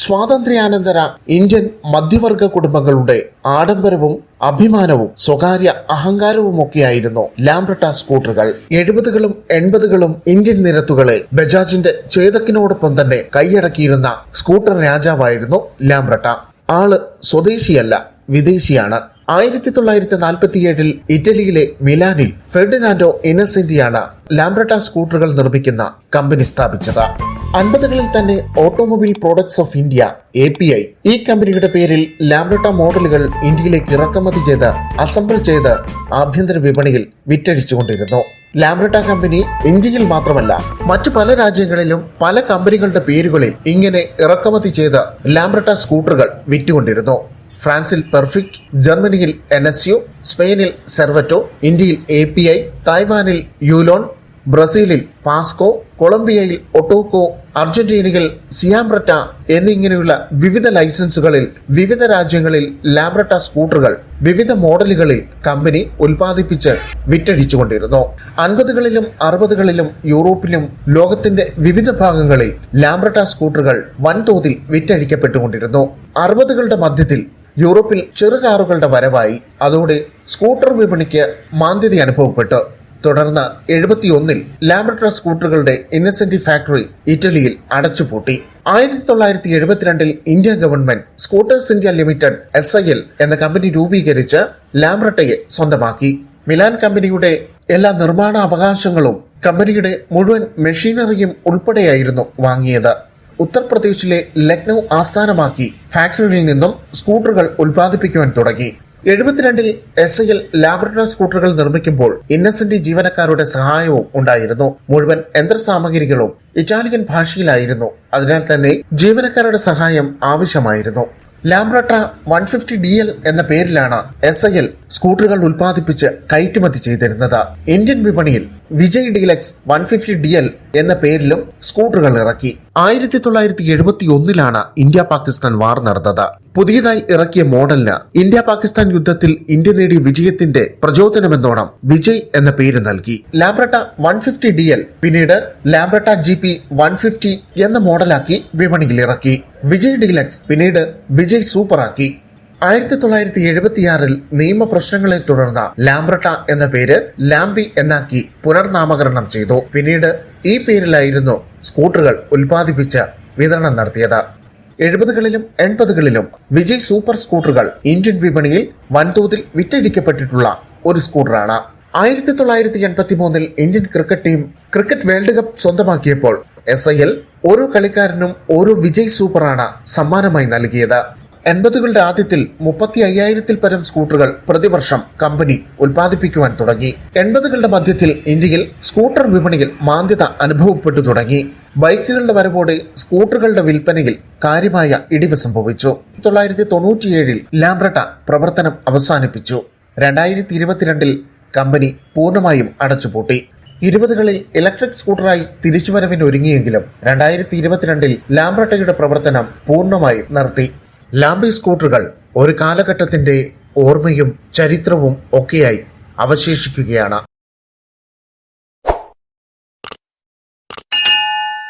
സ്വാതന്ത്ര്യാനന്തര ഇന്ത്യൻ മധ്യവർഗ കുടുംബങ്ങളുടെ ആഡംബരവും അഭിമാനവും സ്വകാര്യ അഹങ്കാരവുമൊക്കെയായിരുന്നു ലാംബ്രട്ട സ്കൂട്ടറുകൾ. 70കളും 80കളും ഇന്ത്യൻ നിരത്തുകളെ ബജാജിന്റെ ചേതക്കിനോടൊപ്പം തന്നെ കൈയടക്കിയിരുന്ന സ്കൂട്ടർ രാജാവായിരുന്നു ലാംബ്രട്ട. ആള് സ്വദേശിയല്ല, വിദേശിയാണ്. 1947 ഇറ്റലിയിലെ മിലാനിൽ ഫെർഡിനാൻഡോ ഇന്നസെന്റിയാണ് ലാംബ്രട്ട സ്കൂട്ടറുകൾ നിർമ്മിക്കുന്ന കമ്പനി സ്ഥാപിച്ചത്. 50കളിൽ തന്നെ automobile products of India API ഈ കമ്പനിയുടെ പേരിൽ ലാംബ്രട്ട മോഡലുകൾ ഇന്ത്യയിലേക്ക് ഇറക്കുമതി ചെയ്ത് അസംബിൾ ചെയ്ത് ആഭ്യന്തര വിപണിയിൽ വിറ്റഴിച്ചുകൊണ്ടിരുന്നു. ലാംബ്രട്ട കമ്പനി ഇന്ത്യയിൽ മാത്രമല്ല മറ്റു പല രാജ്യങ്ങളിലും പല കമ്പനികളുടെ പേരുകളിൽ ഇങ്ങനെ ഇറക്കുമതി ചെയ്ത് ലാംബ്രട്ട സ്കൂട്ടറുകൾ വിറ്റുകൊണ്ടിരുന്നു. ഫ്രാൻസിൽ പെർഫിക്റ്റ്, ജർമ്മനിയിൽ NSU, സ്പെയിനിൽ സെർവറ്റോ, ഇന്ത്യയിൽ API, തായ്വാനിൽ യൂലോൺ, ബ്രസീലിൽ പാസ്കോ, കൊളംബിയയിൽ ഒട്ടോക്കോ, അർജന്റീനയിൽ സിയാംബ്രട്ട എന്നിങ്ങനെയുള്ള വിവിധ ലൈസൻസുകളിൽ വിവിധ രാജ്യങ്ങളിൽ ലാംബ്രട്ട സ്കൂട്ടറുകൾ വിവിധ മോഡലുകളിൽ കമ്പനി ഉൽപ്പാദിപ്പിച്ച് വിറ്റഴിച്ചുകൊണ്ടിരുന്നു. 50കളിലും 60കളിലും യൂറോപ്പിലും ലോകത്തിന്റെ വിവിധ ഭാഗങ്ങളിൽ ലാംബ്രട്ട സ്കൂട്ടറുകൾ വൻതോതിൽ വിറ്റഴിക്കപ്പെട്ടുകൊണ്ടിരുന്നു. 60കളുടെ മധ്യത്തിൽ യൂറോപ്പിൽ ചെറുകാറുകളുടെ വരവായി. അതോടെ സ്കൂട്ടർ വിപണിക്ക് മാന്ദ്യത അനുഭവപ്പെട്ടു. തുടർന്ന് 71 ലാംബ്രട്ട സ്കൂട്ടറുകളുടെ ഇന്നസെന്റി ഫാക്ടറി ഇറ്റലിയിൽ അടച്ചുപൂട്ടി. 1972 India government scooters India limited SIL എന്ന കമ്പനി രൂപീകരിച്ച് ലാംബ്രട്ടയെ സ്വന്തമാക്കി. മിലാൻ കമ്പനിയുടെ എല്ലാ നിർമ്മാണ അവകാശങ്ങളും കമ്പനിയുടെ മുഴുവൻ മെഷീനറിയും ഉൾപ്പെടെയായിരുന്നു വാങ്ങിയത്. ഉത്തർപ്രദേശിലെ ലക്നൌ ആസ്ഥാനമാക്കി ഫാക്ടറിയിൽ നിന്നും സ്കൂട്ടറുകൾ ഉൽപ്പാദിപ്പിക്കുവാൻ തുടങ്ങി. 72 SIL ലാംബ്രട്ട സ്കൂട്ടറുകൾ നിർമ്മിക്കുമ്പോൾ ഇന്നസെന്റ് ജീവനക്കാരുടെ സഹായവും ഉണ്ടായിരുന്നു. മുഴുവൻ യന്ത്രസാമഗ്രികളും ഇറ്റാലിയൻ ഭാഷയിലായിരുന്നു. അതിനാൽ തന്നെ ജീവനക്കാരുടെ സഹായം ആവശ്യമായിരുന്നു. ലാംബ്രട്ട 150DL എന്ന പേരിലാണ് SIL സ്കൂട്ടറുകൾ ഉൽപ്പാദിപ്പിച്ച് കയറ്റുമതി ചെയ്തിരുന്നത്. ഇന്ത്യൻ വിപണിയിൽ വിജയ് ഡീലക്സ് 150DL എന്ന പേരിലും സ്കൂട്ടറുകൾ ഇറക്കി. 1971 ഇന്ത്യ പാകിസ്ഥാൻ വാർ നടന്നത്. പുതിയതായി ഇറക്കിയ മോഡലിന് ഇന്ത്യ പാകിസ്ഥാൻ യുദ്ധത്തിൽ ഇന്ത്യ നേടിയ വിജയത്തിന്റെ പ്രചോദനമെന്നോണം വിജയ് എന്ന പേര് നൽകി. ലാംബ്രട്ട 150DL പിന്നീട് ലാംബ്രട്ട GP 150 എന്ന മോഡലാക്കി വിപണിയിൽ ഇറക്കി. വിജയ് ഡീലക്സ് പിന്നീട് വിജയ് സൂപ്പർ ആക്കി. 1976 നിയമപ്രശ്നങ്ങളെ തുടർന്ന് ലാംബ്രട്ട എന്ന പേര് ലാംബി എന്നാക്കി പുനർനാമകരണം ചെയ്തു. പിന്നീട് ഈ പേരിലായിരുന്നു സ്കൂട്ടറുകൾ ഉൽപ്പാദിപ്പിച്ച് വിതരണം നടത്തിയത്. 70കളിലും 80കളിലും വിജയ് സൂപ്പർ സ്കൂട്ടറുകൾ ഇന്ത്യൻ വിപണിയിൽ വൻതോതിൽ വിറ്റഴിക്കപ്പെട്ടിട്ടുള്ള ഒരു സ്കൂട്ടറാണ്. 1983 Indian cricket team cricket world cup സ്വന്തമാക്കിയപ്പോൾ SIL ഓരോ കളിക്കാരനും ഓരോ വിജയ് സൂപ്പറാണ് സമ്മാനമായി നൽകിയത്. 80കളുടെ ആദ്യത്തിൽ 35,000 പരം സ്കൂട്ടറുകൾ പ്രതിവർഷം കമ്പനി ഉൽപ്പാദിപ്പിക്കുവാൻ തുടങ്ങി. 80കളുടെ മധ്യത്തിൽ ഇന്ത്യയിൽ സ്കൂട്ടർ വിപണിയിൽ മാന്ദ്യത അനുഭവപ്പെട്ടു തുടങ്ങി. ബൈക്കുകളുടെ വരവോടെ സ്കൂട്ടറുകളുടെ വിൽപ്പനയിൽ കാര്യമായ ഇടിവ് സംഭവിച്ചു. 1997 ലാംബ്രട്ട പ്രവർത്തനം അവസാനിപ്പിച്ചു. 2022 കമ്പനി പൂർണ്ണമായും അടച്ചുപൂട്ടി. 20കളിൽ ഇലക്ട്രിക് സ്കൂട്ടറായി തിരിച്ചുവരവിന് ഒരുങ്ങിയെങ്കിലും 2022 ലാംബ്രട്ടയുടെ പ്രവർത്തനം പൂർണ്ണമായും നിർത്തി. ലാംബി സ്കൂട്ടറുകൾ ഒരു കാലഘട്ടത്തിന്റെ ഓർമ്മയും ചരിത്രവും ഒക്കെയായി അവശേഷിക്കുകയാണ്.